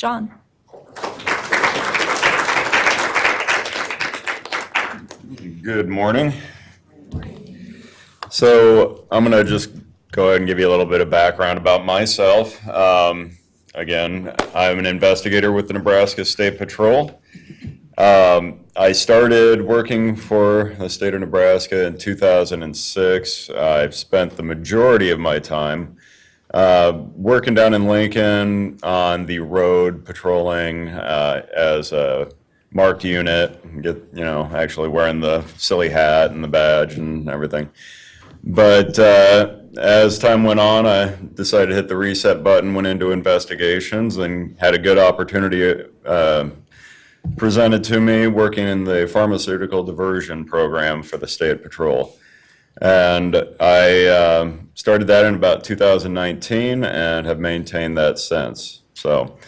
John. Good morning. So I'm going to just go ahead and give you a little bit of background about myself. Again, I'm an investigator with the Nebraska State Patrol. I started working for the state of Nebraska in 2006. I've spent the majority of my time working down in Lincoln on the road patrolling as a marked unit, actually wearing the silly hat and the badge and everything. But as time went on, I decided to hit the reset button, went into investigations, and had a good opportunity presented to me working in the Pharmaceutical Diversion program for the State Patrol. And I started that in about 2019 and have maintained that since. So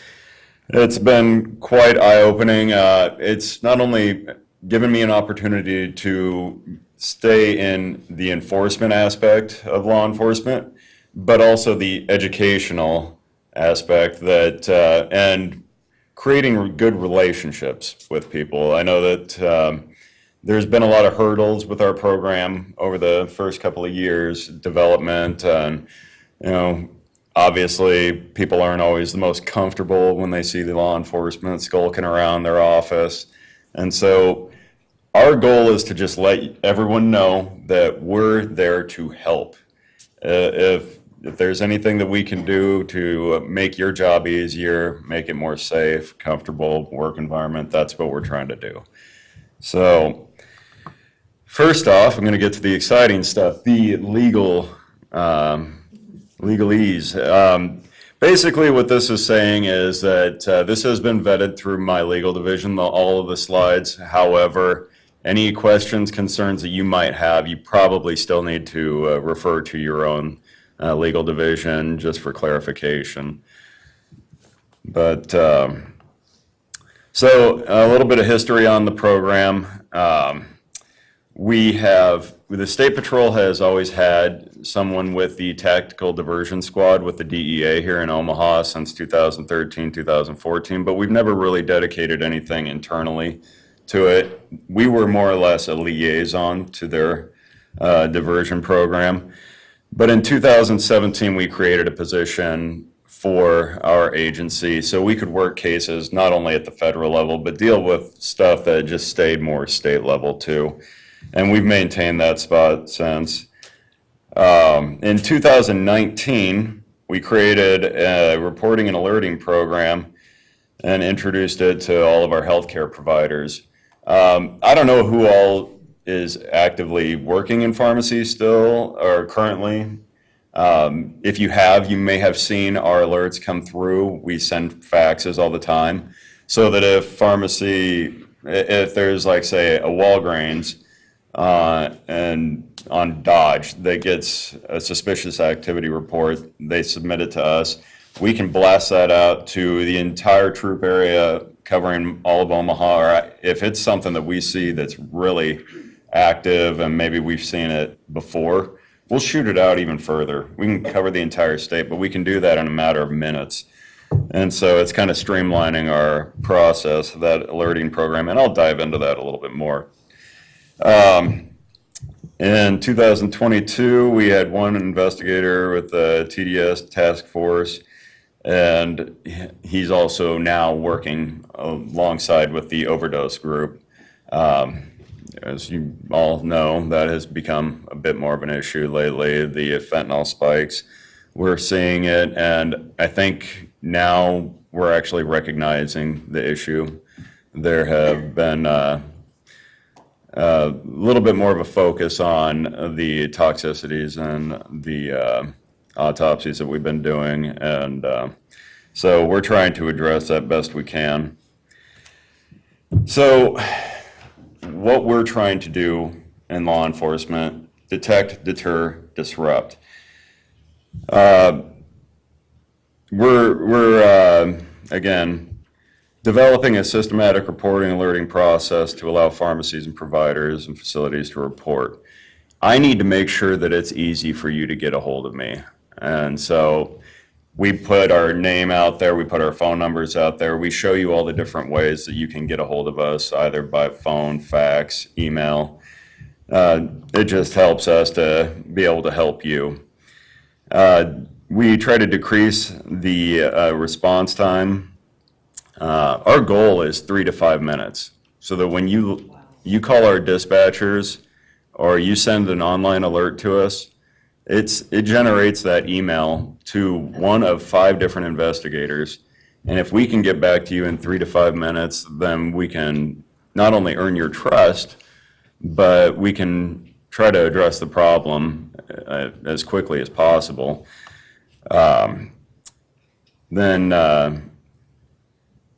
it's been quite eye-opening. It's not only given me an opportunity to stay in the enforcement aspect of law enforcement, but also the educational aspect and creating good relationships with people. I know that there's been a lot of hurdles with our program over the first couple of years, development, and obviously people aren't always the most comfortable when they see the law enforcement skulking around their office. And so our goal is to just let everyone know that we're there to help. If there's anything that we can do to make your job easier, make it more safe, comfortable work environment, that's what we're trying to do. So first off, I'm going to get to the exciting stuff, the legalese. Basically what this is saying is that this has been vetted through my legal division, all of the slides. However, any questions, concerns that you might have, you probably still need to refer to your own legal division just for clarification. But so a little bit of history on the program. The State Patrol has always had someone with the Tactical Diversion Squad with the DEA here in Omaha since 2013, 2014, but we've never really dedicated anything internally to it. We were more or less a liaison to their diversion program. But in 2017, we created a position for our agency so we could work cases not only at the federal level, but deal with stuff that just stayed more state level too. And we've maintained that spot since. In 2019, we created a reporting and alerting program and introduced it to all of our healthcare providers. I don't know who all is actively working in pharmacies still or currently. If you have, you may have seen our alerts come through. We send faxes all the time so that if there's like say a Walgreens and on Dodge that gets a suspicious activity report, they submit it to us. We can blast that out to the entire troop area covering all of Omaha, or if it's something that we see that's really active and maybe we've seen it before, we'll shoot it out even further. We can cover the entire state, but we can do that in a matter of minutes. And so it's kind of streamlining our process, that alerting program, and I'll dive into that a little bit more. In 2022, we had one investigator with the TDS task force, and he's also now working alongside with the overdose group. As you all know, that has become a bit more of an issue lately, the fentanyl spikes. We're seeing it, and I think now we're actually recognizing the issue. There have been a little bit more of a focus on the toxicities and the autopsies that we've been doing, and so we're trying to address that best we can. So what we're trying to do in law enforcement: detect, deter, disrupt. We're again developing a systematic reporting and alerting process to allow pharmacies and providers and facilities to report. I need to make sure that it's easy for you to get a hold of me. And so We put our name out there, we put our phone numbers out there, we show you all the different ways that you can get a hold of us, either by phone, fax, email. It just helps us to be able to help you. We try to decrease the response time. Our goal is 3 to 5 minutes, so that when you call our dispatchers or you send an online alert to us, it generates that email to one of 5 different investigators. And if we can get back to you in 3 to 5 minutes, then we can not only earn your trust, but we can try to address the problem as quickly as possible.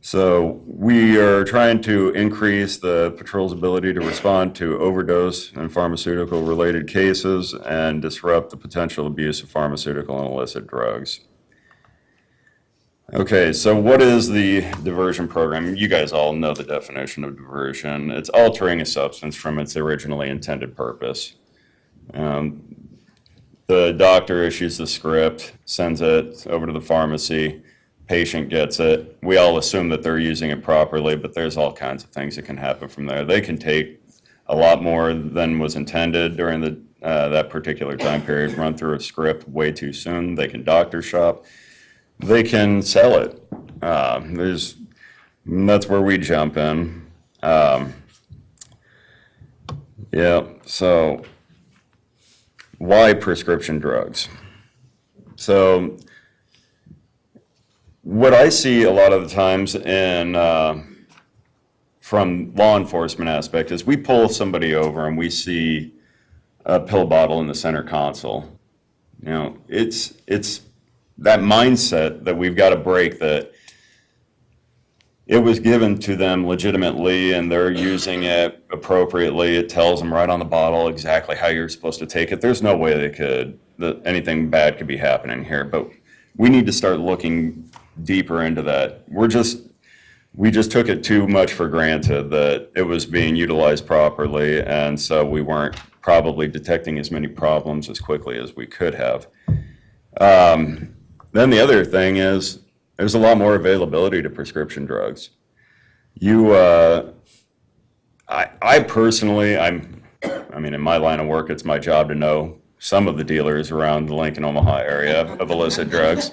So we are trying to increase the patrol's ability to respond to overdose and pharmaceutical-related cases and disrupt the potential abuse of pharmaceutical and illicit drugs. Okay, so what is the diversion program? You guys all know the definition of diversion. It's altering a substance from its originally intended purpose. The doctor issues the script, sends it over to the pharmacy, patient gets it. We all assume that they're using it properly, but there's all kinds of things that can happen from there. They can take a lot more than was intended during that particular time period, run through a script way too soon. They can doctor shop. They can sell it. That's where we jump in. So why prescription drugs? So what I see a lot of the times from law enforcement aspect is we pull somebody over and we see a pill bottle in the center console. It's that mindset that we've got to break, that it was given to them legitimately and they're using it appropriately. It tells them right on the bottle exactly how you're supposed to take it. There's no way that anything bad could be happening here, but we need to start looking deeper into that. We just took it too much for granted that it was being utilized properly, and so we weren't probably detecting as many problems as quickly as we could have. Then the other thing is there's a lot more availability to prescription drugs. I personally, in my line of work, it's my job to know some of the dealers around the Lincoln, Omaha area of illicit drugs,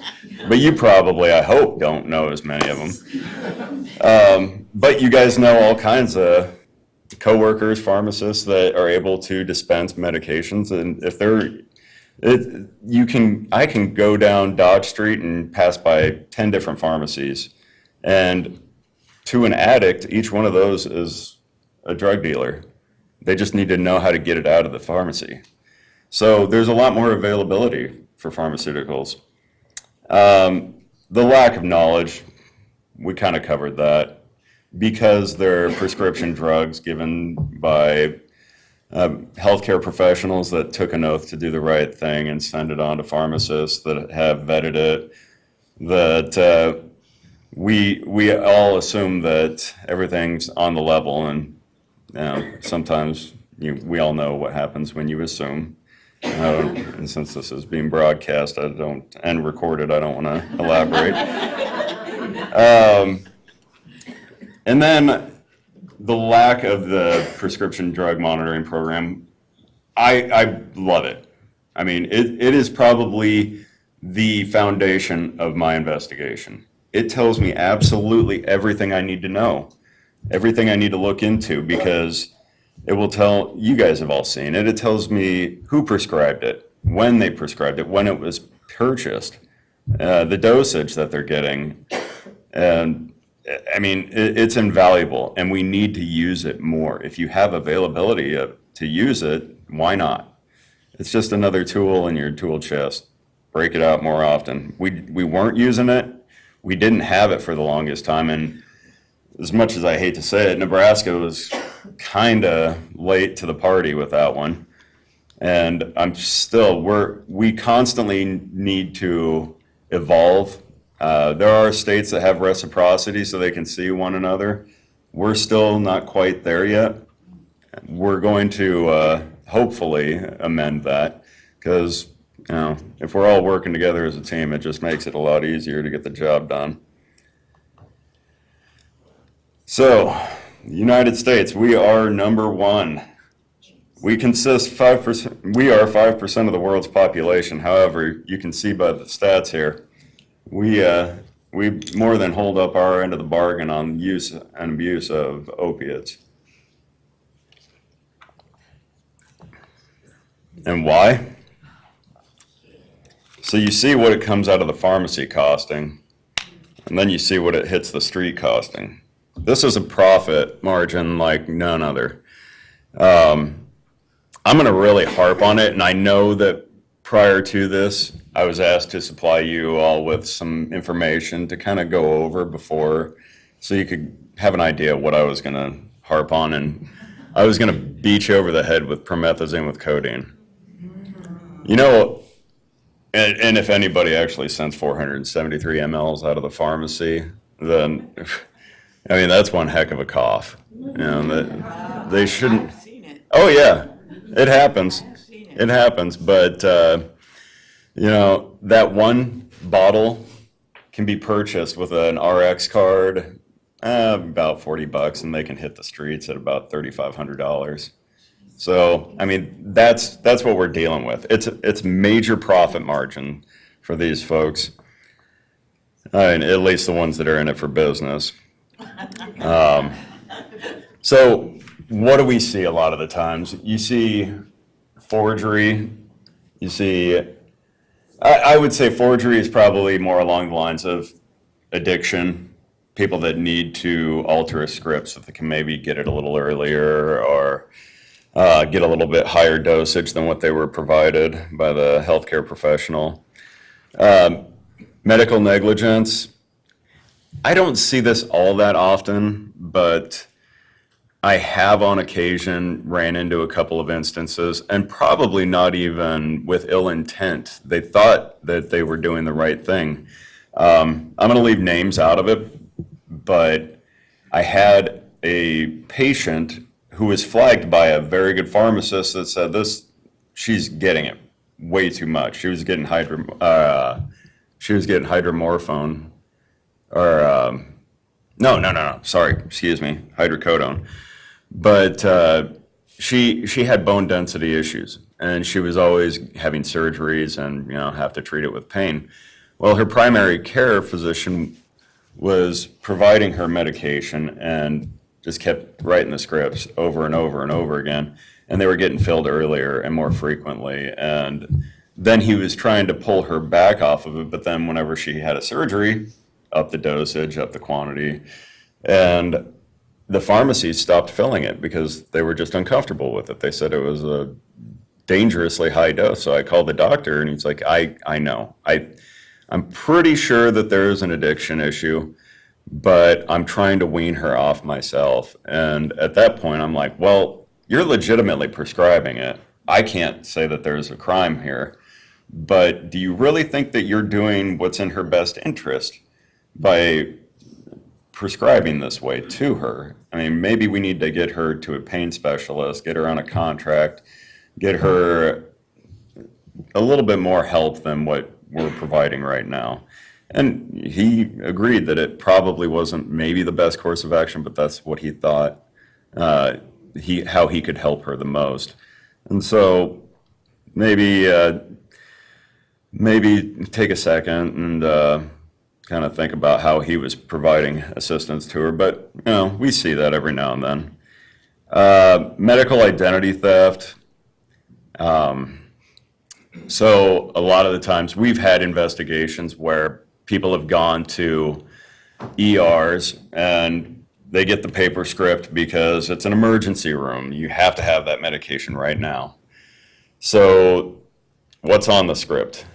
but you probably, I hope, don't know as many of them. But you guys know all kinds of coworkers, pharmacists that are able to dispense medications, and if I can go down Dodge Street and pass by 10 different pharmacies, and to an addict, each one of those is a drug dealer. They just need to know how to get it out of the pharmacy. So there's a lot more availability for pharmaceuticals. The lack of knowledge, we kind of covered that, because they're prescription drugs given by healthcare professionals that took an oath to do the right thing and send it on to pharmacists that have vetted it, that we all assume that everything's on the level, and sometimes we all know what happens when you assume. And since this is being broadcast and recorded, I don't want to elaborate. And then the lack of the prescription drug monitoring program, I love it. It is probably the foundation of my investigation. It tells me absolutely everything I need to know, everything I need to look into, because it will tell, you guys have all seen it, it tells me who prescribed it, when they prescribed it, when it was purchased, the dosage that they're getting. And it's invaluable, and we need to use it more. If you have availability to use it, why not? It's just another tool in your tool chest. Break it out more often. We weren't using it. We didn't have it for the longest time, and as much as I hate to say it, Nebraska was kind of late to the party with that one. And we constantly need to evolve. There are states that have reciprocity so they can see one another. We're still not quite there yet. We're going to hopefully amend that, because if we're all working together as a team, it just makes it a lot easier to get the job done. So, the United States, we are number one. We consist 5%, we are 5% of the world's population. However, you can see by the stats here, we more than hold up our end of the bargain on use and abuse of opiates. And why? So you see what it comes out of the pharmacy costing, and then you see what it hits the street costing. This is a profit margin like none other. I'm going to really harp on it, and I know that prior to this, I was asked to supply you all with some information to kind of go over before, so you could have an idea of what I was going to harp on, and I was going to beat you over the head with promethazine with codeine. And if anybody actually sends 473 mLs out of the pharmacy, then, that's one heck of a cough. They shouldn't. I've seen it. Oh, yeah, it happens. I've seen it. It happens, but, that one bottle can be purchased with an RX card, about $40, and they can hit the streets at about $3,500. So, that's what we're dealing with. It's major profit margin for these folks, at least the ones that are in it for business. So, what do we see a lot of the times? You see forgery. You see, I would say forgery is probably more along the lines of addiction. People that need to alter a script so they can maybe get it a little earlier or get a little bit higher dosage than what they were provided by the healthcare professional. Medical negligence. I don't see this all that often, but I have on occasion ran into a couple of instances, and probably not even with ill intent. They thought that they were doing the right thing. I'm going to leave names out of it, but I had a patient who was flagged by a very good pharmacist that said she's getting it way too much. She was getting hydromorphone, or hydrocodone. But she had bone density issues, and she was always having surgeries and have to treat it with pain. Well, her primary care physician was providing her medication and just kept writing the scripts over and over and over again, and they were getting filled earlier and more frequently. And then he was trying to pull her back off of it, but then whenever she had a surgery, up the dosage, up the quantity, and the pharmacies stopped filling it because they were just uncomfortable with it. They said it was a dangerously high dose. So I called the doctor, and he's like, I know. I'm pretty sure that there is an addiction issue, but I'm trying to wean her off myself. And at that point, I'm like, well, you're legitimately prescribing it. I can't say that there's a crime here, but do you really think that you're doing what's in her best interest by prescribing this way to her? Maybe we need to get her to a pain specialist, get her on a contract, get her a little bit more help than what we're providing right now. And he agreed that it probably wasn't maybe the best course of action, but that's what he thought, how he could help her the most. And so maybe take a second and kind of think about how he was providing assistance to her. But, we see that every now and then. Medical identity theft. So a lot of the times we've had investigations where people have gone to ERs and they get the paper script because it's an emergency room. You have to have that medication right now. So what's on the script?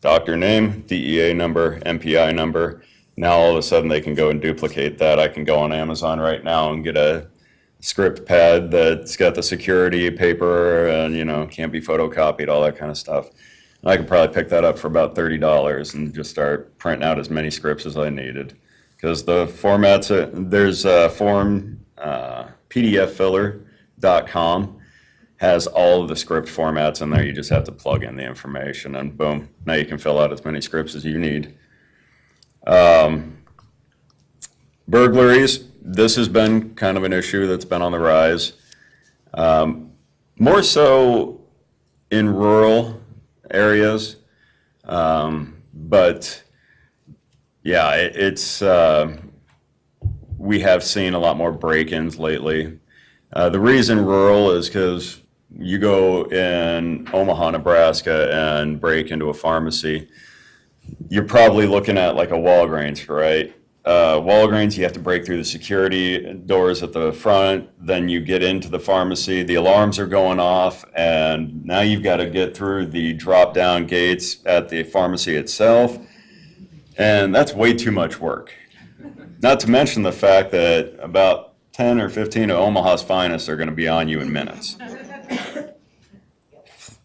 Doctor name, DEA number, MPI number. Now all of a sudden they can go and duplicate that. I can go on Amazon right now and get a script pad that's got the security paper and, can't be photocopied, all that kind of stuff. And I could probably pick that up for about $30 and just start printing out as many scripts as I needed. Because the formats, there's a form, pdffiller.com. has all of the script formats in there. You just have to plug in the information, and boom, now you can fill out as many scripts as you need. Burglaries, this has been kind of an issue that's been on the rise. More so in rural areas, but yeah, we have seen a lot more break-ins lately. The reason rural is because you go in Omaha, Nebraska and break into a pharmacy, you're probably looking at like a Walgreens, right? Walgreens, you have to break through the security doors at the front, then you get into the pharmacy, the alarms are going off, and now you've got to get through the drop-down gates at the pharmacy itself, and that's way too much work. Not to mention the fact that about 10 or 15 of Omaha's finest are going to be on you in minutes.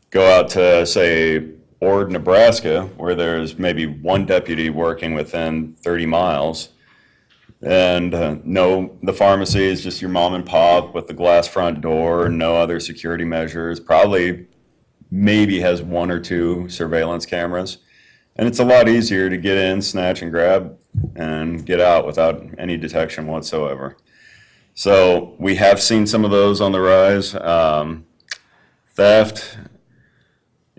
Go out to, say, Ord, Nebraska, where there's maybe one deputy working within 30 miles. And no, the pharmacy is just your mom and pop with the glass front door, no other security measures, probably maybe has 1 or 2 surveillance cameras. And it's a lot easier to get in, snatch and grab, and get out without any detection whatsoever. So we have seen some of those on the rise. Theft,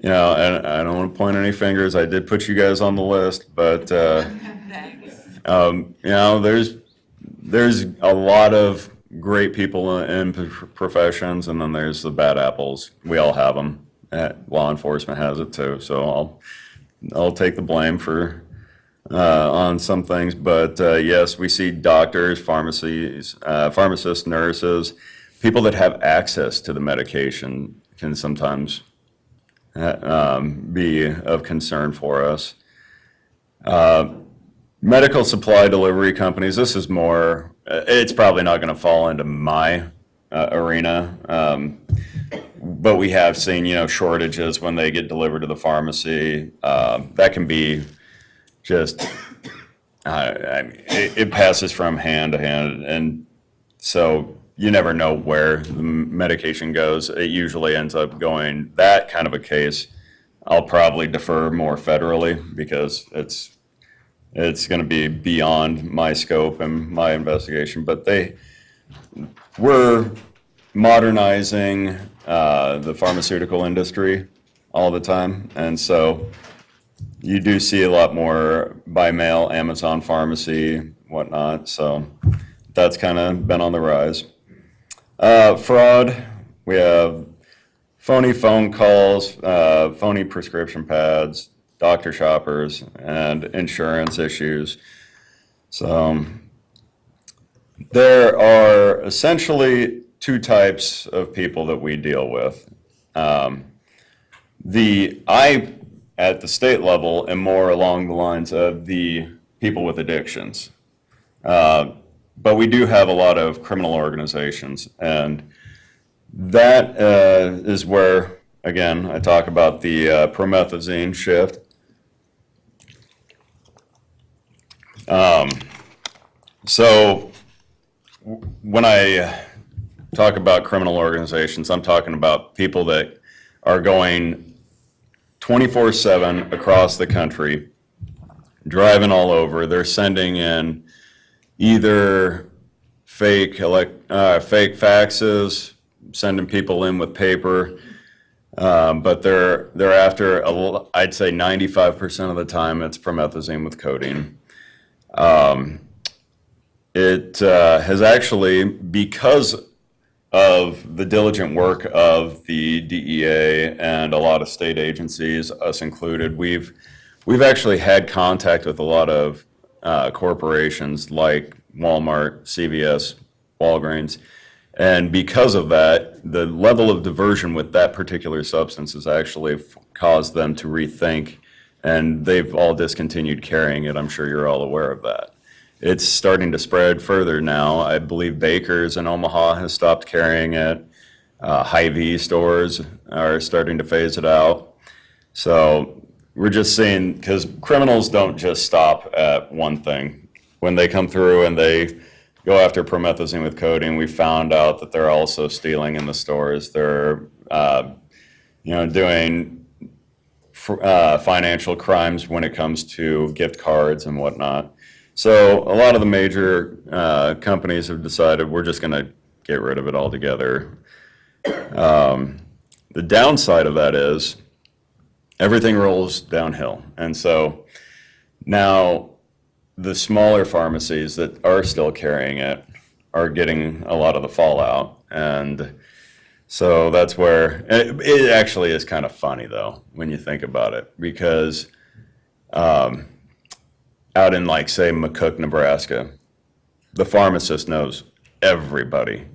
you know, and I don't want to point any fingers. I did put you guys on the list, but you know, there's a lot of great people in professions, and then there's the bad apples. We all have them. Law enforcement has it too. So I'll take the blame for on some things, but yes, we see doctors, pharmacies, pharmacists, nurses, people that have access to the medication can sometimes be of concern for us. Medical supply delivery companies, this is more, it's probably not going to fall into my arena, but we have seen, you know, shortages when they get delivered to the pharmacy. That can be just, I mean, it passes from hand to hand, and so you never know where the medication goes. It usually ends up going, that kind of a case, I'll probably defer more federally because it's going to be beyond my scope and my investigation. But we're modernizing the pharmaceutical industry all the time, and so you do see a lot more by mail, Amazon Pharmacy, whatnot. So that's kind of been on the rise. Fraud, we have phony phone calls, phony prescription pads, doctor shoppers, and insurance issues. So there are essentially 2 types of people that we deal with. At the state level, am more along the lines of the people with addictions. But we do have a lot of criminal organizations, and that is where, again, I talk about the promethazine shift. So when I talk about criminal organizations, I'm talking about people that are going 24/7 across the country, driving all over. They're sending in either fake faxes, sending people in with paper, but they're after, I'd say 95% of the time, it's promethazine with codeine. It has actually, because of the diligent work of the DEA and a lot of state agencies, us included, we've actually had contact with a lot of corporations like Walmart, CVS, Walgreens, and because of that, the level of diversion with that particular substance has actually caused them to rethink, and they've all discontinued carrying it. I'm sure you're all aware of that. It's starting to spread further now. I believe Baker's in Omaha has stopped carrying it. Hy-Vee stores are starting to phase it out. So we're just seeing, because criminals don't just stop at one thing. When they come through and they go after promethazine with codeine, we found out that they're also stealing in the stores. They're doing financial crimes when it comes to gift cards and whatnot. So a lot of the major companies have decided we're just going to get rid of it altogether. The downside of that is everything rolls downhill. And so now the smaller pharmacies that are still carrying it are getting a lot of the fallout. And so that's where it actually is kind of funny, though, when you think about it, because out in, like, say, McCook, Nebraska, the pharmacist knows everybody.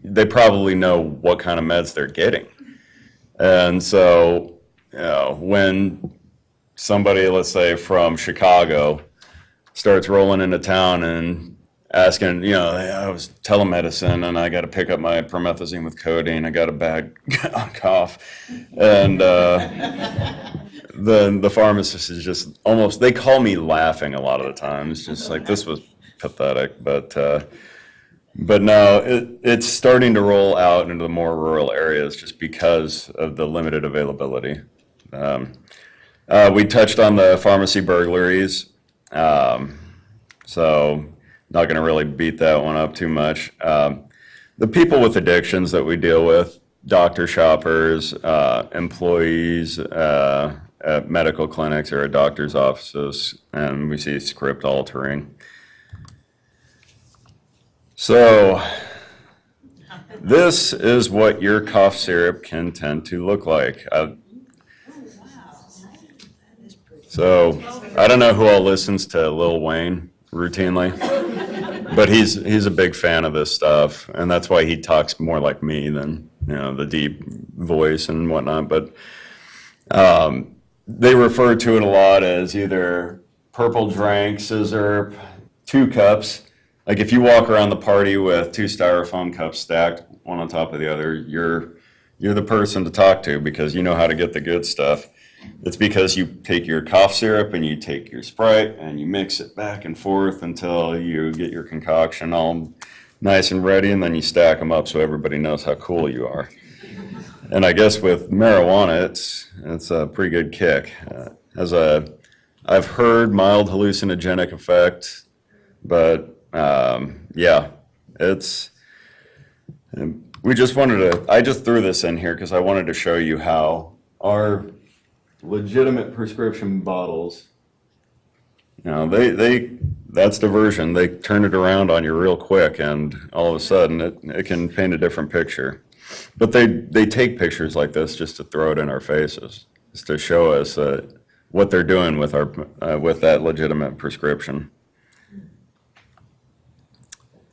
They probably know what kind of meds they're getting. And so, when somebody, let's say, from Chicago starts rolling into town and asking, I was telemedicine and I got to pick up my promethazine with codeine. I got a bad cough. And the pharmacist is just almost, they call me laughing a lot of the times, just like, this was pathetic. But no, it's starting to roll out into the more rural areas just because of the limited availability. We touched on the pharmacy burglaries. So not going to really beat that one up too much. The people with addictions that we deal with, doctor shoppers, employees at medical clinics or at doctor's offices, and we see script altering. So this is what your cough syrup can tend to look like. So I don't know who all listens to Lil Wayne routinely, but he's a big fan of this stuff, and that's why he talks more like me than the deep voice and whatnot. But they refer to it a lot as either purple drank, scissor, 2 cups. Like if you walk around the party with 2 styrofoam cups stacked one on top of the other, you're the person to talk to because you know how to get the good stuff. It's because you take your cough syrup and you take your Sprite and you mix it back and forth until you get your concoction all nice and ready, and then you stack them up so everybody knows how cool you are. And I guess with marijuana, it's a pretty good kick. I've heard mild hallucinogenic effect, but yeah, I just threw this in here because I wanted to show you how our legitimate prescription bottles, that's diversion. They turn it around on you real quick, and all of a sudden it can paint a different picture. But they take pictures like this just to throw it in our faces, just to show us what they're doing with with that legitimate prescription.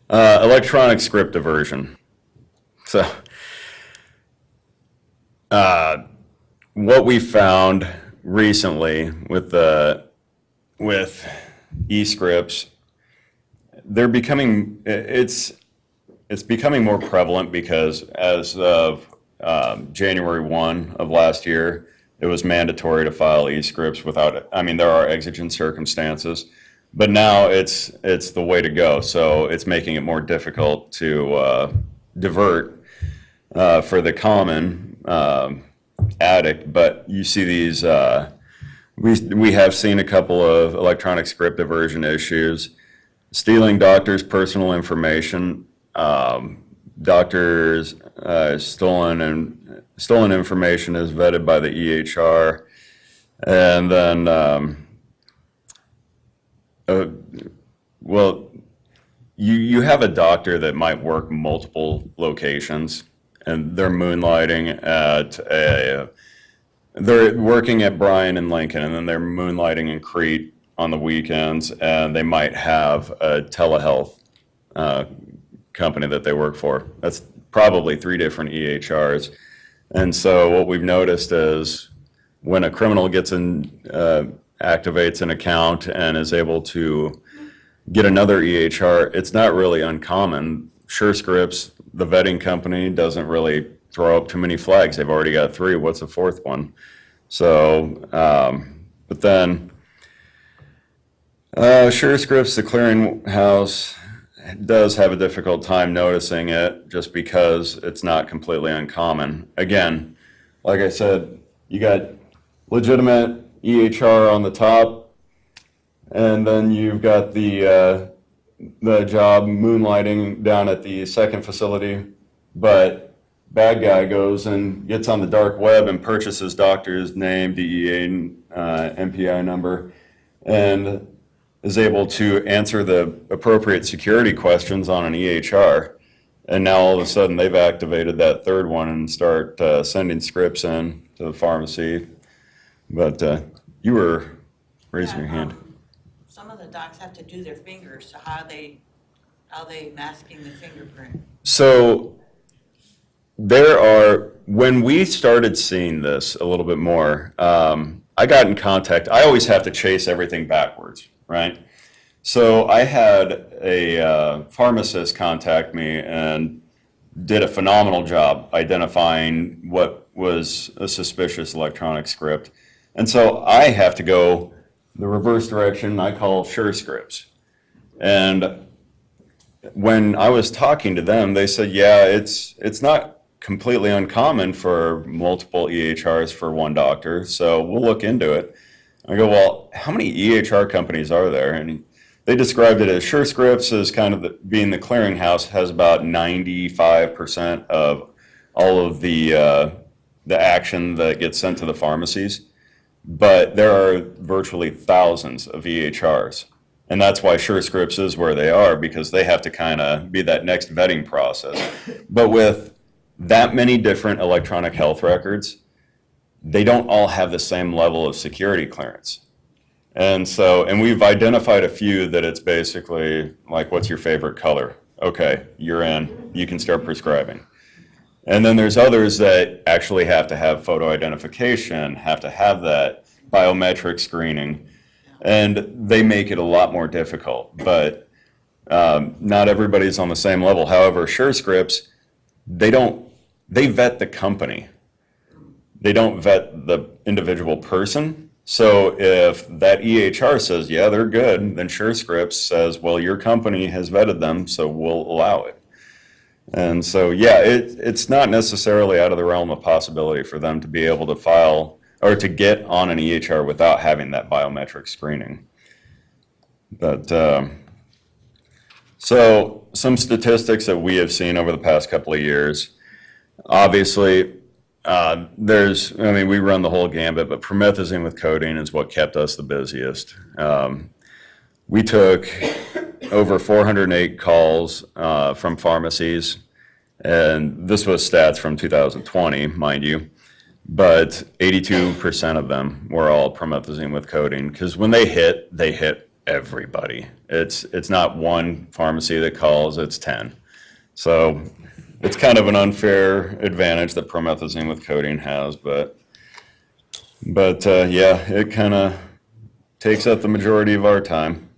Electronic script diversion. So what we found recently with e-scripts, it's becoming more prevalent because as of January 1 of last year, it was mandatory to file e-scripts there are exigent circumstances, but now it's the way to go. So it's making it more difficult to divert for the common addict. But you see these, we have seen a couple of electronic script diversion issues, stealing doctors' personal information, doctors stolen information is vetted by the EHR, and then you have a doctor that might work multiple locations, and they're moonlighting they're working at Bryan and Lincoln, and then they're moonlighting in Crete on the weekends, and they might have a telehealth company that they work for. That's probably 3 different EHRs. And so what we've noticed is when a criminal activates an account and is able to get another EHR, it's not really uncommon. SureScripts, the vetting company, doesn't really throw up too many flags. They've already got 3. What's the 4th one? So, but then SureScripts, the clearinghouse, does have a difficult time noticing it just because it's not completely uncommon. Again, like I said, you got legitimate EHR on the top, and then you've got the job moonlighting down at the second facility, but bad guy goes and gets on the dark web and purchases doctor's name, DEA, MPI number, and is able to answer the appropriate security questions on an EHR. And now all of a sudden they've activated that third one and start sending scripts in to the pharmacy. But you were raising your hand. Some of the docs have to do their fingers, so how are they masking the fingerprint? So when we started seeing this a little bit more, I got in contact. I always have to chase everything backwards, right? So I had a pharmacist contact me and did a phenomenal job identifying what was a suspicious electronic script. And so I have to go the reverse direction. I call sure scripts. And when I was talking to them, they said, yeah, it's not completely uncommon for multiple EHRs for one doctor, so we'll look into it. I go, well, how many EHR companies are there? And they described it as SureScripts as kind of being the clearinghouse, has about 95% of all of the action that gets sent to the pharmacies. But there are virtually thousands of EHRs. And that's why SureScripts is where they are, because they have to kind of be that next vetting process. But with that many different electronic health records, they don't all have the same level of security clearance. And we've identified a few that it's basically like, what's your favorite color? Okay, you're in, you can start prescribing. And then there's others that actually have to have photo identification, have to have that biometric screening, and they make it a lot more difficult. But not everybody's on the same level. However, SureScripts, they vet the company. They don't vet the individual person. So if that EHR says, yeah, they're good, then SureScripts says, well, your company has vetted them, so we'll allow it. And so, yeah, it's not necessarily out of the realm of possibility for them to be able to file or to get on an EHR without having that biometric screening. But so some statistics that we have seen over the past couple of years, obviously, we run the whole gambit, but promethazine with codeine is what kept us the busiest. We took over 408 calls from pharmacies, and this was stats from 2020, mind you, but 82% of them were all promethazine with codeine, because when they hit everybody. It's not one pharmacy that calls, it's 10. So it's kind of an unfair advantage that promethazine with codeine has, but yeah, it kind of takes up the majority of our time.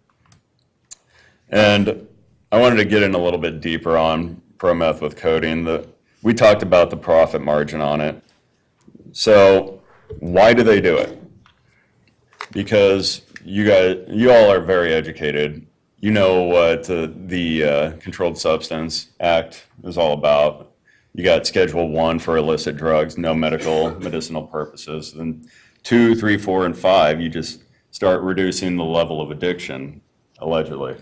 And I wanted to get in a little bit deeper on prometh with codeine. We talked about the profit margin on it. So why do they do it? Because you all are very educated. You know what the Controlled Substance Act is all about. You got Schedule 1 for illicit drugs, no medicinal purposes. Then 2, 3, 4, and 5, you just start reducing the level of addiction, allegedly.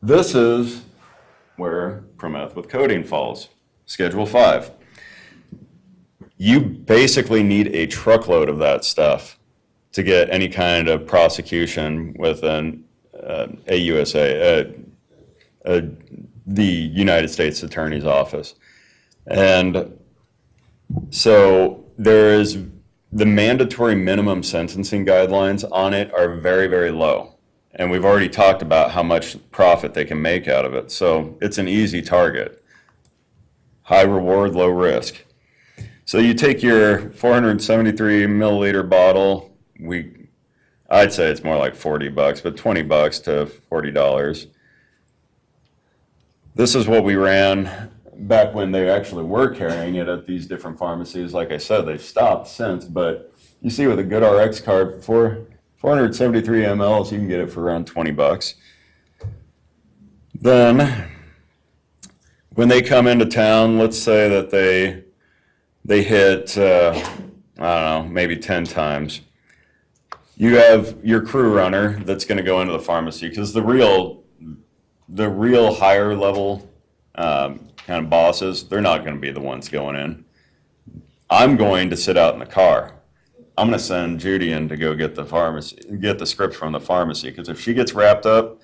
This is where prometh with codeine falls, Schedule 5. You basically need a truckload of that stuff to get any kind of prosecution within the United States Attorney's Office. And so there is the mandatory minimum sentencing guidelines on it are very, very low. And we've already talked about how much profit they can make out of it. So it's an easy target. High reward, low risk. So you take your 473 milliliter bottle, I'd say it's more like $40, but $20 to $40. This is what we ran back when they actually were carrying it at these different pharmacies. Like I said, they've stopped since, but you see with a GoodRx card for 473 mLs, you can get it for around $20. Then, when they come into town, let's say that they hit, I don't know, maybe 10 times. You have your crew runner that's going to go into the pharmacy, because the real higher level kind of bosses, they're not going to be the ones going in. I'm going to sit out in the car. I'm going to send Judy in to go get the script from the pharmacy, because if she gets wrapped up,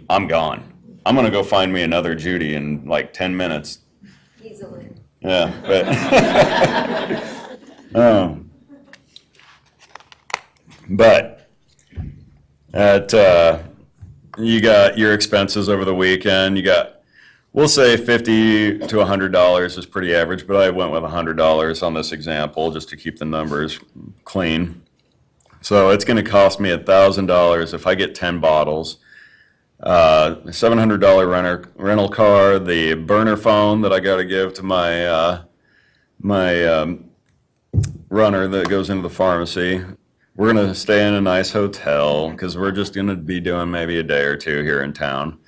I'm gone. I'm going to go find me another Judy in like 10 minutes. Easily. Yeah, but you got your expenses over the weekend. You got, we'll say $50 to $100 is pretty average, but I went with $100 on this example just to keep the numbers clean. So it's going to cost me $1,000 if I get 10 bottles. $700 rental car, the burner phone that I got to give to my runner that goes into the pharmacy. We're going to stay in a nice hotel because we're just going to be doing maybe a day or two here in town.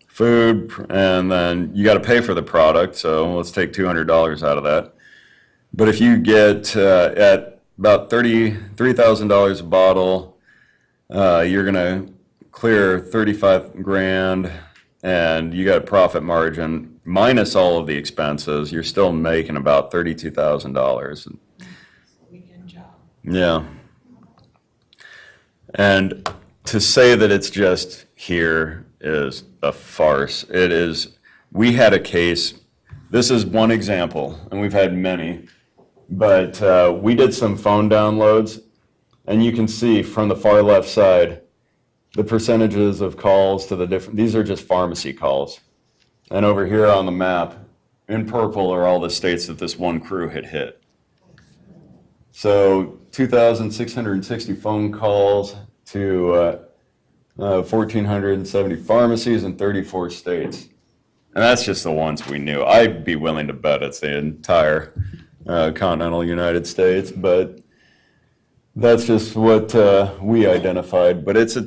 Food, and then you got to pay for the product, so let's take $200 out of that. But if you get at about $33,000 a bottle, you're going to clear 35 grand, and you got a profit margin minus all of the expenses. You're still making about $32,000. Weekend job. Yeah. And to say that it's just here is a farce. It is. We had a case. This is one example, and we've had many. But we did some phone downloads, and you can see from the far left side the percentages of calls to the different. These are just pharmacy calls. And over here on the map, in purple, are all the states that this one crew had hit. So 2,660 phone calls to 1,470 pharmacies in 34 states. And that's just the ones we knew. I'd be willing to bet it's the entire continental United States, but that's just what we identified. But it's a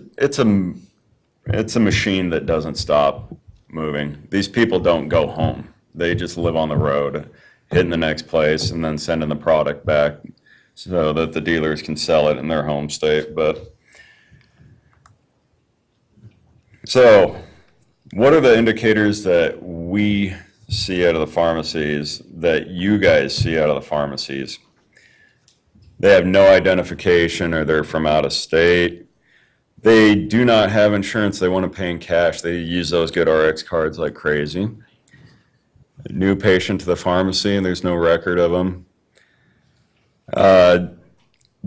machine that doesn't stop moving. These people don't go home. They just live on the road, hitting the next place, and then sending the product back so that the dealers can sell it in their home state. But so, what are the indicators that we see out of the pharmacies that you guys see out of the pharmacies? They have no identification, or they're from out of state. They do not have insurance. They want to pay in cash. They use those good RX cards like crazy. A new patient to the pharmacy, and there's no record of them.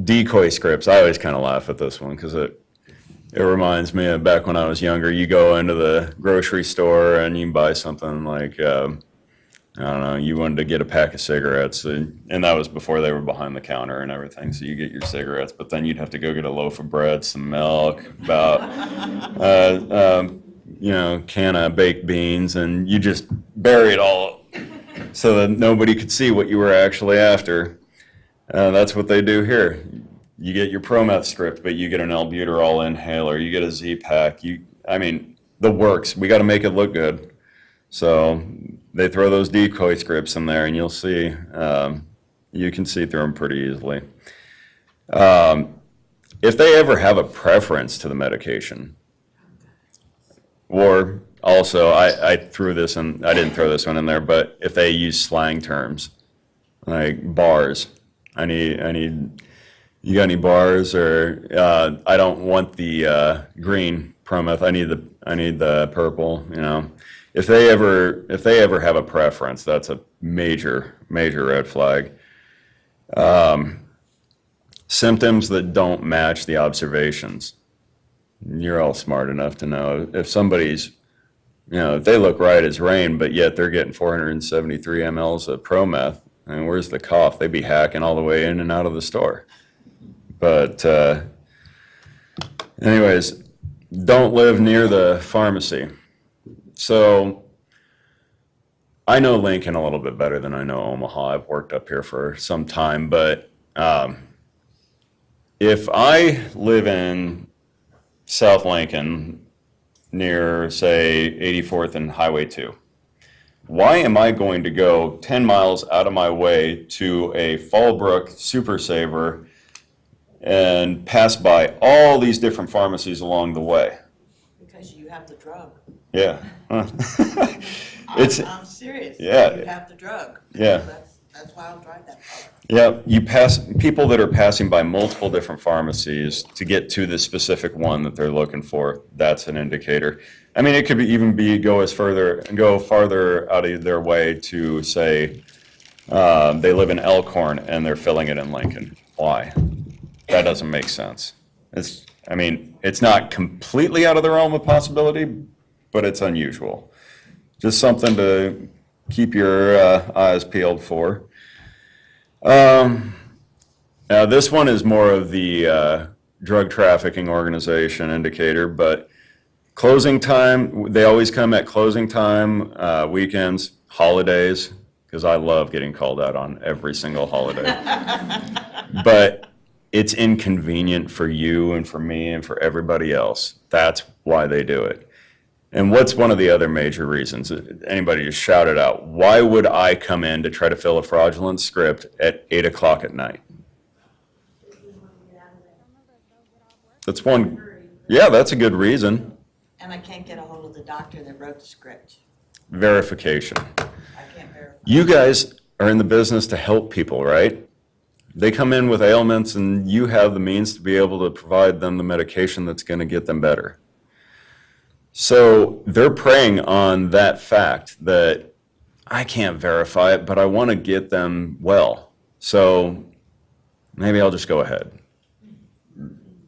Decoy scripts. I always kind of laugh at this one because it reminds me of back when I was younger. You go into the grocery store and you buy something like, I don't know, you wanted to get a pack of cigarettes, and that was before they were behind the counter and everything. So you get your cigarettes, but then you'd have to go get a loaf of bread, some milk, about can of baked beans, and you just bury it all so that nobody could see what you were actually after. That's what they do here. You get your Prometh script, but you get an albuterol inhaler, you get a Z-Pack. The works. We got to make it look good. So they throw those decoy scripts in there, and you'll see, you can see through them pretty easily. If they ever have a preference to the medication, or also, I threw this in, I didn't throw this one in there, but if they use slang terms, like bars, I need, you got any bars, or I don't want the green Prometh, I need the purple, If they ever have a preference, that's a major red flag. Symptoms that don't match the observations. You're all smart enough to know if somebody's, if they look right as rain, but yet they're getting 473 mLs of Prometh, and where's the cough? They'd be hacking all the way in and out of the store. But anyways, don't live near the pharmacy. So I know Lincoln a little bit better than I know Omaha. I've worked up here for some time, but if I live in South Lincoln, near, say, 84th and Highway 2. Why am I going to go 10 miles out of my way to a Fallbrook Super Saver and pass by all these different pharmacies along the way? Because you have the drug. Yeah. I'm serious. Yeah. You have the drug. Yeah. That's why I'll drive that car. Yeah, you pass people that are passing by multiple different pharmacies to get to the specific one that they're looking for. That's an indicator. I mean, it could go farther out of their way to say they live in Elkhorn and they're filling it in Lincoln. Why? That doesn't make sense. It's not completely out of the realm of possibility, but it's unusual. Just something to keep your eyes peeled for. Now this one is more of the drug trafficking organization indicator, but closing time, they always come at closing time, weekends, holidays, because I love getting called out on every single holiday. But it's inconvenient for you and for me and for everybody else. That's why they do it. And what's one of the other major reasons? Anybody just shout it out. Why would I come in to try to fill a fraudulent script at 8 o'clock at night? That's one. Yeah, that's a good reason. And I can't get a hold of the doctor that wrote the script. Verification. I can't verify. You guys are in the business to help people, right? They come in with ailments and you have the means to be able to provide them the medication that's going to get them better. So they're preying on that fact that I can't verify it, but I want to get them well. So maybe I'll just go ahead.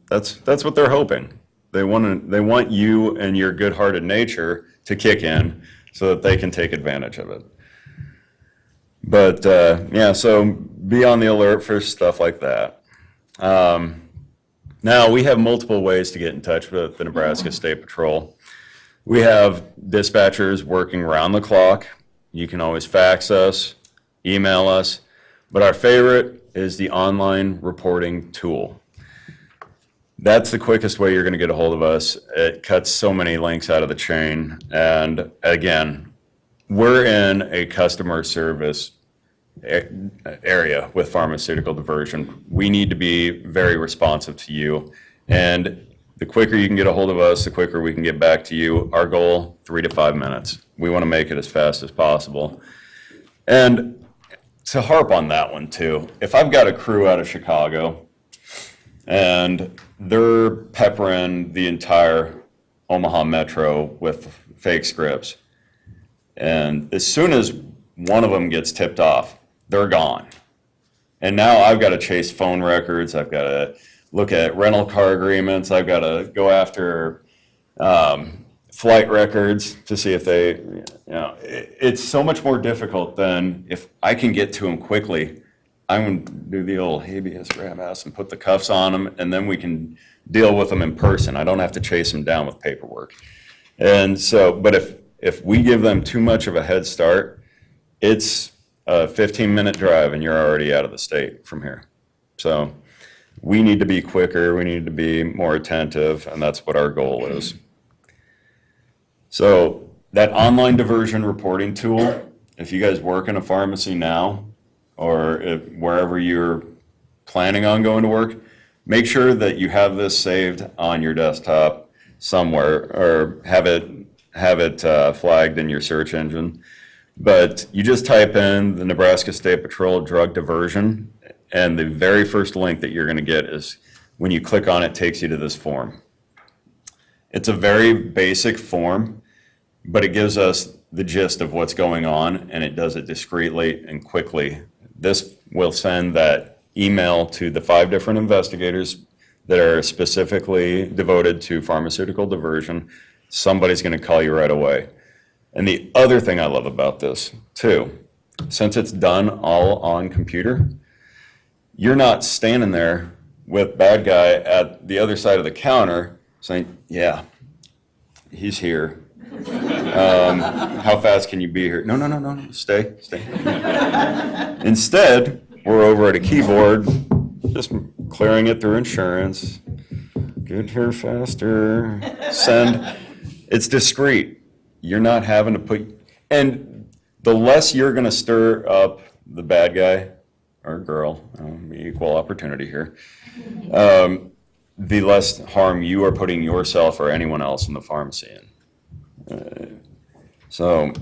That's what they're hoping. They want you and your good-hearted nature to kick in so that they can take advantage of it. But yeah, so be on the alert for stuff like that. Now we have multiple ways to get in touch with the Nebraska State Patrol. We have dispatchers working around the clock. You can always fax us, email us, but our favorite is the online reporting tool. That's the quickest way you're going to get a hold of us. It cuts so many links out of the chain. And again, we're in a customer service area with Pharmaceutical Diversion. We need to be very responsive to you. And the quicker you can get a hold of us, the quicker we can get back to you. Our goal, 3 to 5 minutes. We want to make it as fast as possible. And to harp on that one too, if I've got a crew out of Chicago and they're peppering the entire Omaha metro with fake scripts, and as soon as one of them gets tipped off, they're gone. And now I've got to chase phone records, I've got to look at rental car agreements, I've got to go after flight records to see if they, it's so much more difficult than if I can get to them quickly. I'm going to do the old habeas corpus and put the cuffs on them, and then we can deal with them in person. I don't have to chase them down with paperwork. And so, but if we give them too much of a head start, it's a 15-minute drive and you're already out of the state from here. So we need to be quicker, we need to be more attentive, and that's what our goal is. So that online diversion reporting tool, if you guys work in a pharmacy now, or wherever you're planning on going to work, make sure that you have this saved on your desktop somewhere, or have it flagged in your search engine. But you just type in the Nebraska State Patrol drug diversion, and the very first link that you're going to get is, when you click on it, takes you to this form. It's a very basic form, but it gives us the gist of what's going on, and it does it discreetly and quickly. This will send that email to the 5 different investigators that are specifically devoted to pharmaceutical diversion. Somebody's going to call you right away. And the other thing I love about this too, since it's done all on computer, you're not standing there with bad guy at the other side of the counter saying, yeah, he's here. How fast can you be here? No, stay. Instead, we're over at a keyboard, just clearing it through insurance. Get here faster. Send. It's discreet. You're not having to put, and the less you're going to stir up the bad guy or girl, equal opportunity here, the less harm you are putting yourself or anyone else in the pharmacy in. So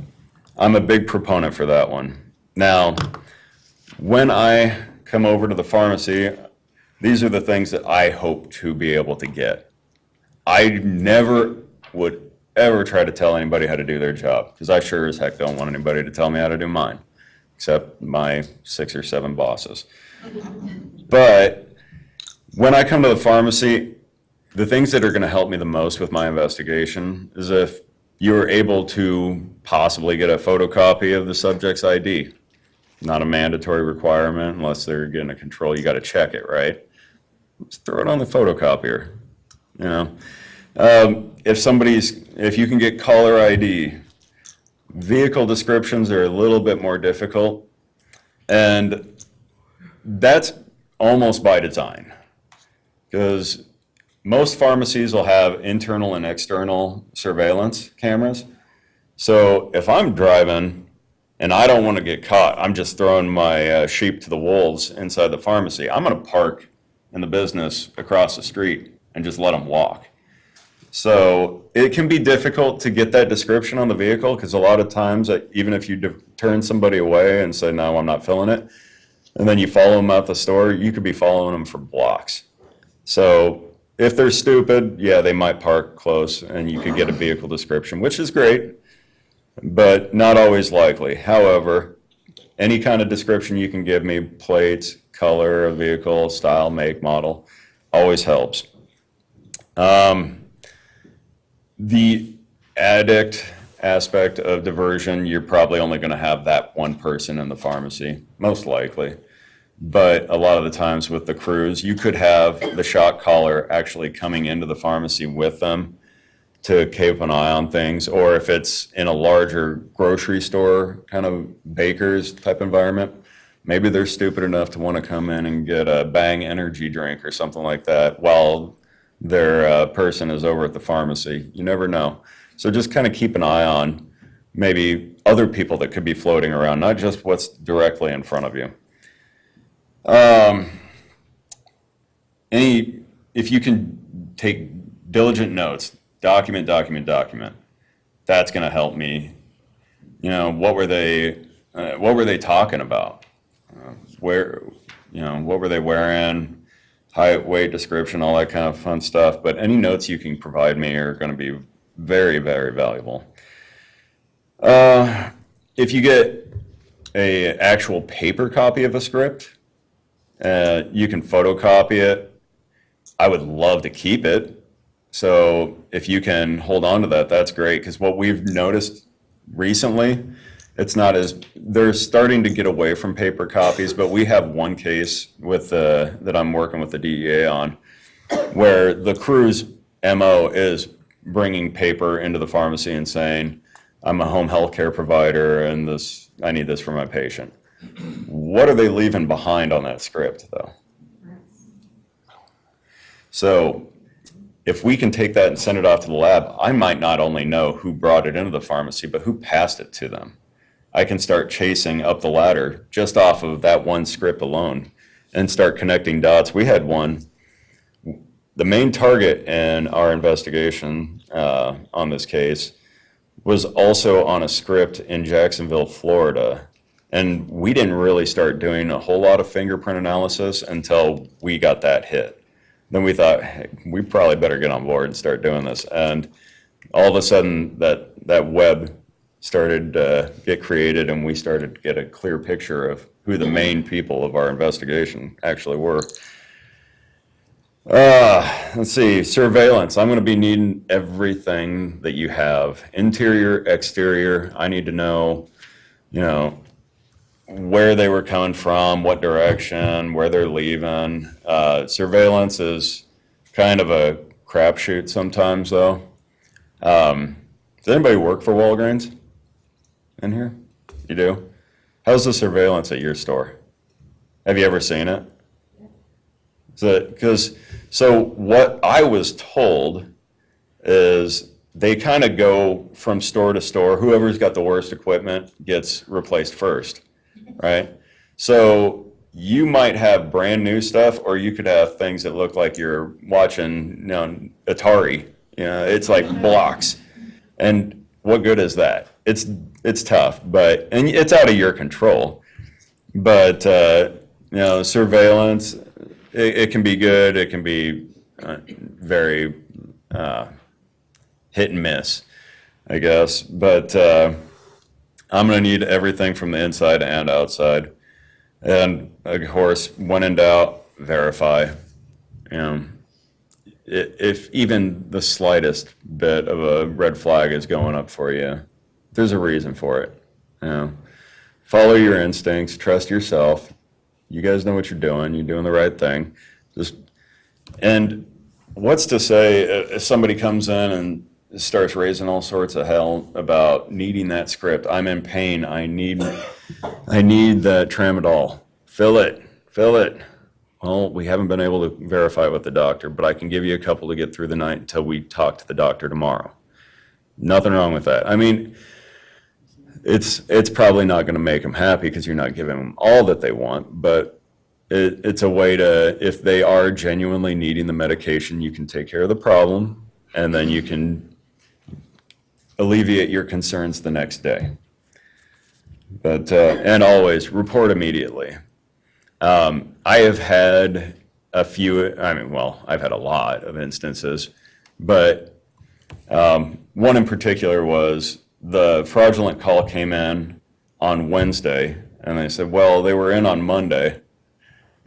I'm a big proponent for that one. Now, when I come over to the pharmacy, these are the things that I hope to be able to get. I never would ever try to tell anybody how to do their job, because I sure as heck don't want anybody to tell me how to do mine, except my 6 or 7 bosses. But when I come to the pharmacy, the things that are going to help me the most with my investigation is if you're able to possibly get a photocopy of the subject's ID. Not a mandatory requirement unless they're getting a control. You got to check it, right? Just throw it on the photocopier. You know, if you can get caller ID, vehicle descriptions are a little bit more difficult, and that's almost by design, because most pharmacies will have internal and external surveillance cameras. So if I'm driving and I don't want to get caught, I'm just throwing my sheep to the wolves inside the pharmacy, I'm going to park in the business across the street and just let them walk. So it can be difficult to get that description on the vehicle, because a lot of times, even if you turn somebody away and say, no, I'm not filling it, and then you follow them out the store, you could be following them for blocks. So if they're stupid, yeah, they might park close and you could get a vehicle description, which is great, but not always likely. However, any kind of description you can give me, plates, color of vehicle, style, make, model, always helps. The addict aspect of diversion, you're probably only going to have that one person in the pharmacy, most likely. But a lot of the times with the crews, you could have the shot caller actually coming into the pharmacy with them to keep an eye on things. Or if it's in a larger grocery store, kind of baker's type environment, maybe they're stupid enough to want to come in and get a Bang energy drink or something like that while their person is over at the pharmacy. You never know. So just kind of keep an eye on maybe other people that could be floating around, not just what's directly in front of you. If you can take diligent notes, document, that's going to help me. You know, what were they talking about? What were they wearing? Height, weight, description, all that kind of fun stuff. But any notes you can provide me are going to be very, very valuable. If you get an actual paper copy of a script, you can photocopy it. I would love to keep it. So if you can hold on to that, that's great. Because what we've noticed recently, they're starting to get away from paper copies, but we have one case that I'm working with the DEA on, where the crew's MO is bringing paper into the pharmacy and saying, I'm a home health care provider and I need this for my patient. What are they leaving behind on that script, though? So if we can take that and send it off to the lab, I might not only know who brought it into the pharmacy, but who passed it to them. I can start chasing up the ladder just off of that one script alone and start connecting dots. We had one. The main target in our investigation on this case was also on a script in Jacksonville, Florida. And we didn't really start doing a whole lot of fingerprint analysis until we got that hit. Then we thought, hey, we probably better get on board and start doing this. And all of a sudden, that web started to get created, and we started to get a clear picture of who the main people of our investigation actually were. Let's see, surveillance. I'm going to be needing everything that you have. Interior, exterior. I need to know, where they were coming from, what direction, where they're leaving. Surveillance is kind of a crapshoot sometimes, though. Does anybody work for Walgreens in here? You do? How's the surveillance at your store? Have you ever seen it? So what I was told is they kind of go from store to store. Whoever's got the worst equipment gets replaced first, right? So you might have brand new stuff, or you could have things that look like you're watching, Atari. It's like blocks. And what good is that? It's tough, and it's out of your control. But surveillance, it can be good. It can be very hit and miss, I guess. But I'm going to need everything from the inside and outside. And of course, when in doubt, verify. If even the slightest bit of a red flag is going up for you, there's a reason for it. Follow your instincts, trust yourself. You guys know what you're doing. You're doing the right thing. And what's to say if somebody comes in and starts raising all sorts of hell about needing that script? I'm in pain. I need that tramadol. Fill it. Well, we haven't been able to verify with the doctor, but I can give you a couple to get through the night until we talk to the doctor tomorrow. Nothing wrong with that. I mean, it's probably not going to make them happy because you're not giving them all that they want, but it's a way to, if they are genuinely needing the medication, you can take care of the problem, and then you can alleviate your concerns the next day. But, and always report immediately. I have had I've had a lot of instances, but one in particular was the fraudulent call came in on Wednesday, and they said, well, they were in on Monday,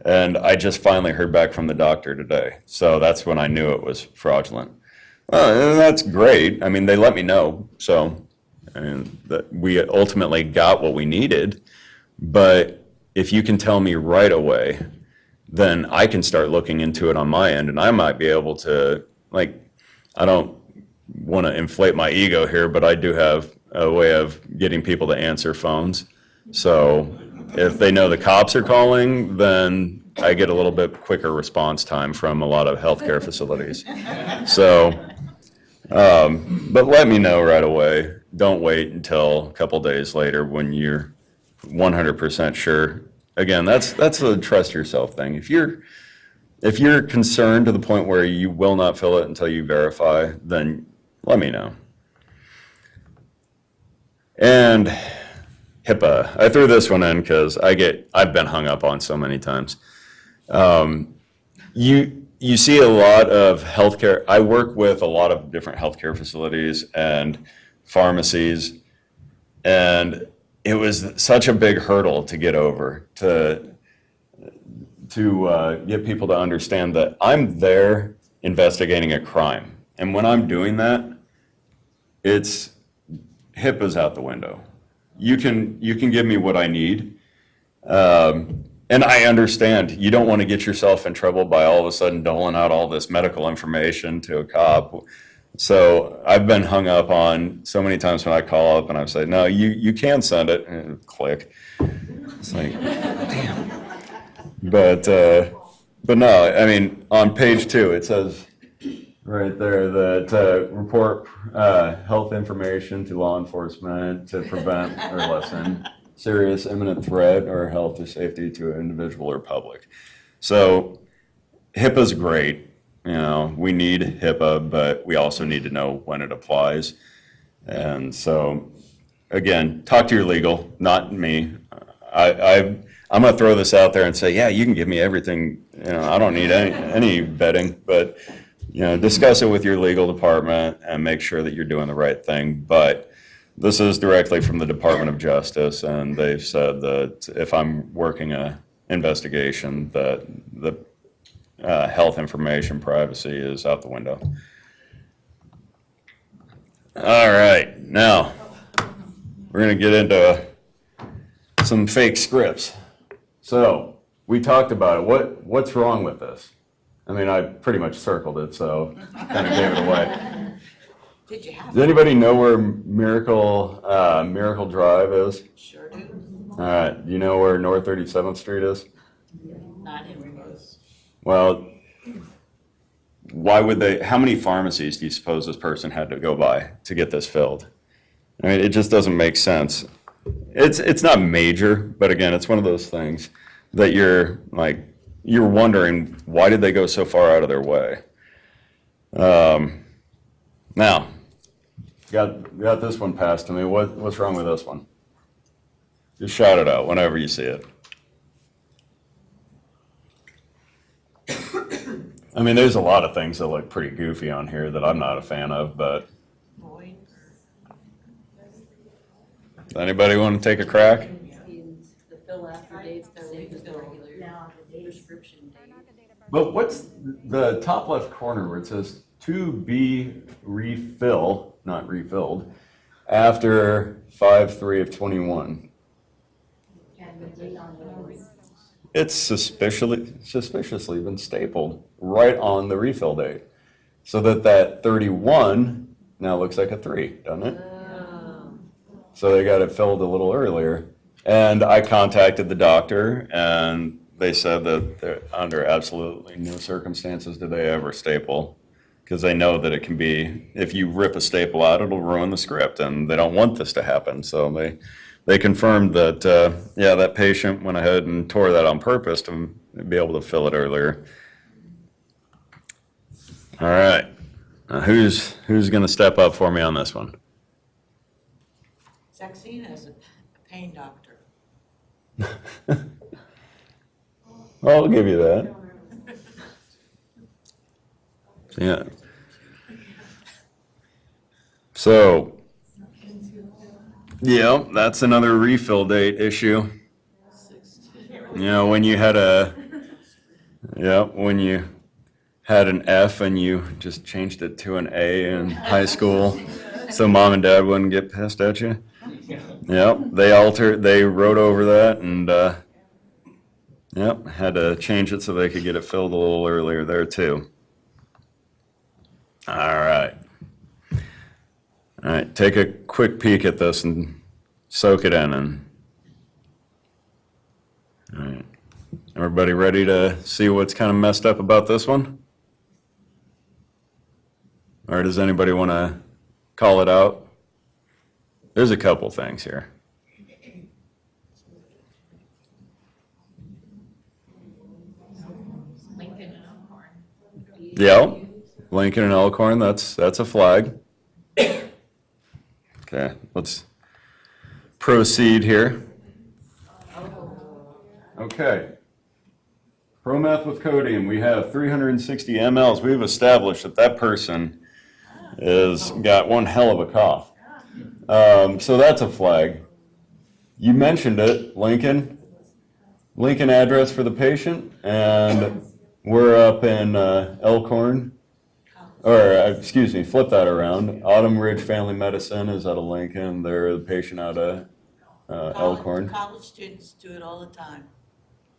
and I just finally heard back from the doctor today. So that's when I knew it was fraudulent. Well, that's great. I mean, they let me know. So that we ultimately got what we needed. But if you can tell me right away, then I can start looking into it on my end, and I might be able to, I don't want to inflate my ego here, but I do have a way of getting people to answer phones. So if they know the cops are calling, then I get a little bit quicker response time from a lot of healthcare facilities. So, but let me know right away. Don't wait until a couple days later when you're 100% sure. Again, that's a trust yourself thing. If you're concerned to the point where you will not fill it until you verify, then let me know. And HIPAA. I threw this one in because I've been hung up on so many times. You see a lot of healthcare. I work with a lot of different healthcare facilities and pharmacies, and it was such a big hurdle to get over, to get people to understand that I'm there investigating a crime. And when I'm doing that, HIPAA's out the window. You can give me what I need. And I understand you don't want to get yourself in trouble by all of a sudden doling out all this medical information to a cop. So I've been hung up on so many times when I call up and I say, no, you can send it, and click. It's like, damn. But no, I mean, on page 2, it says right there that report health information to law enforcement to prevent or lessen serious imminent threat or health or safety to an individual or public. So HIPAA's great. We need HIPAA, but we also need to know when it applies. And so, again, talk to your legal, not me. I'm going to throw this out there and say, yeah, you can give me everything. I don't need any vetting, but discuss it with your legal department and make sure that you're doing the right thing. But this is directly from the Department of Justice, and they've said that if I'm working an investigation, that the health information privacy is out the window. All right, now we're going to get into some fake scripts. So we talked about it. What's wrong with this? I mean, I pretty much circled it, so kind of gave it away. Did you have Does anybody know where Miracle Drive is? Sure do. All right, do you know where North 37th Street is? Not in remote. Well, why would they, how many pharmacies do you suppose this person had to go by to get this filled? I mean, it just doesn't make sense. It's not major, but again, it's one of those things that you're wondering, why did they go so far out of their way? Now, got this one passed to me. What's wrong with this one? Just shout it out whenever you see it. I mean, there's a lot of things that look pretty goofy on here that I'm not a fan of, but Void. does anybody want to take a crack? The fill after date's the same as the regular prescription date. But what's the top left corner where it says to be not refilled, after 5/3/21? It's suspiciously been stapled right on the refill date. So that 31 now looks like a 3, doesn't it? So they got it filled a little earlier. And I contacted the doctor, and they said that they're under absolutely no circumstances do they ever staple, because they know that it can be, if you rip a staple out, it'll ruin the script, and they don't want this to happen. So they confirmed that, that patient went ahead and tore that on purpose to be able to fill it earlier. All right. Now who's going to step up for me on this one? Saxena is a pain doctor. Well, I'll give you that. Yeah. So, yeah, that's another refill date issue. You know, when you had an F and you just changed it to an A in high school, so mom and dad wouldn't get pissed at you. Yep, they wrote over that and, had to change it so they could get it filled a little earlier there too. All right, take a quick peek at this and soak it in. All right, everybody ready to see what's kind of messed up about this one? Or does anybody want to call it out? There's a couple things here. Lincoln and Elkhorn. Yeah, Lincoln and Elkhorn, that's a flag. Okay, let's proceed here. Okay. Prometh with codeine, we have 360 mLs. We've established that person has got one hell of a cough. So that's a flag. You mentioned it, Lincoln address for the patient, and we're up in Elkhorn, flip that around. Autumn Ridge Family Medicine is out of Lincoln. They're the patient out of Elkhorn. College students do it all the time.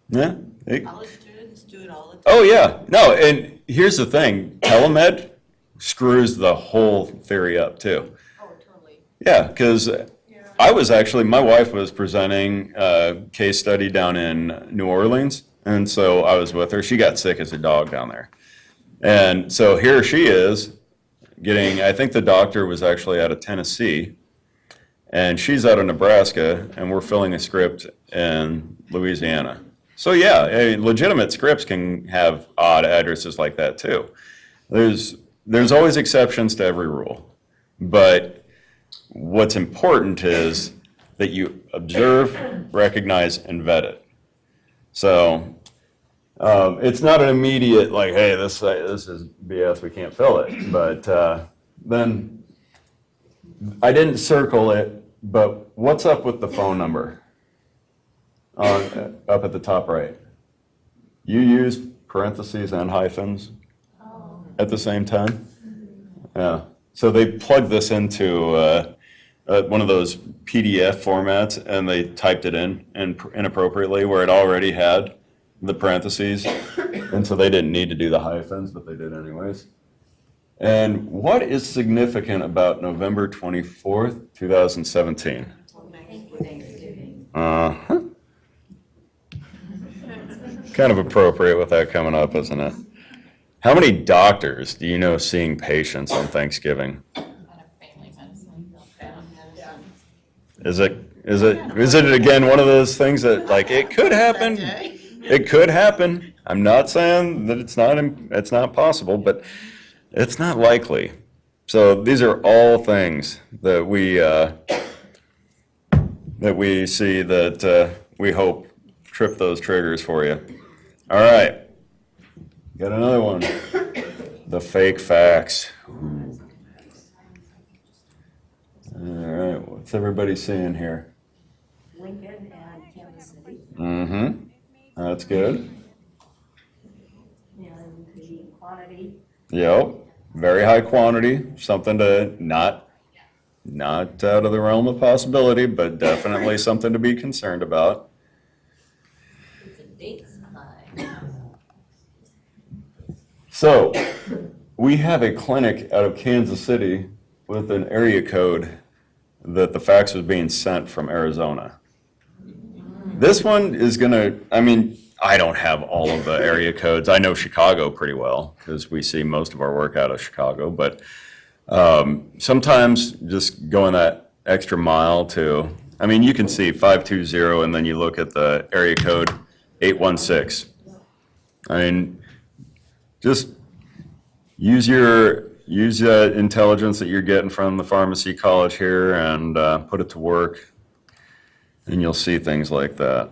Yeah. College students do it all the time. Oh, yeah. No, and here's the thing. Telemed screws the whole theory up, too. Oh, totally. Yeah, because my wife was presenting a case study down in New Orleans, and so I was with her. She got sick as a dog down there. And so here she is getting, I think the doctor was actually out of Tennessee, and she's out of Nebraska, and we're filling a script in Louisiana. So yeah, legitimate scripts can have odd addresses like that too. There's always exceptions to every rule, but what's important is that you observe, recognize, and vet it. So it's not an immediate like, hey, this is BS, we can't fill it. But then I didn't circle it, but what's up with the phone number up at the top right? You use parentheses and hyphens at the same time? Yeah. So they plugged this into one of those PDF formats, and they typed it in inappropriately where it already had the parentheses, and so they didn't need to do the hyphens, but they did anyways. And what is significant about November 24th, 2017? Uh-huh. Kind of appropriate with that coming up, isn't it? How many doctors do you know seeing patients on Thanksgiving? Kind of family medicine, Is it again one of those things that like it could happen? It could happen. I'm not saying that it's not possible, but it's not likely. So these are all things that we see that we hope trip those triggers for you. All right. Got another one. The fake facts. All right. What's everybody seeing here? Lincoln and Kansas City, Mm-hmm. That's good. and the quantity, Yep. Very high quantity. Something to not out of the realm of possibility, but definitely something to be concerned about. It's a date's high. So, we have a clinic out of Kansas City with an area code that the fax was being sent from Arizona. This one is gonna, I mean, I don't have all of the area codes. I know Chicago pretty well because we see most of our work out of Chicago, but sometimes just going that extra mile to, I mean, you can see 520 and then you look at the area code 816. I mean, just use that intelligence that you're getting from the pharmacy college here and put it to work, and you'll see things like that.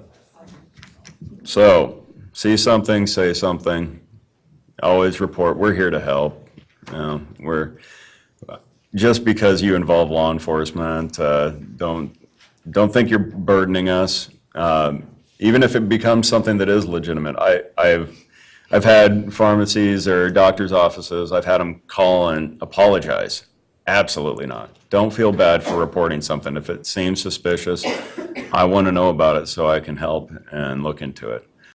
So, see something, say something. Always report. We're here to help. You know, just because you involve law enforcement, don't think you're burdening us. Even if it becomes something that is legitimate, I've had pharmacies or doctors' offices, I've had them call and apologize. Absolutely not. Don't feel bad for reporting something. If it seems suspicious, I want to know about it so I can help and look into it.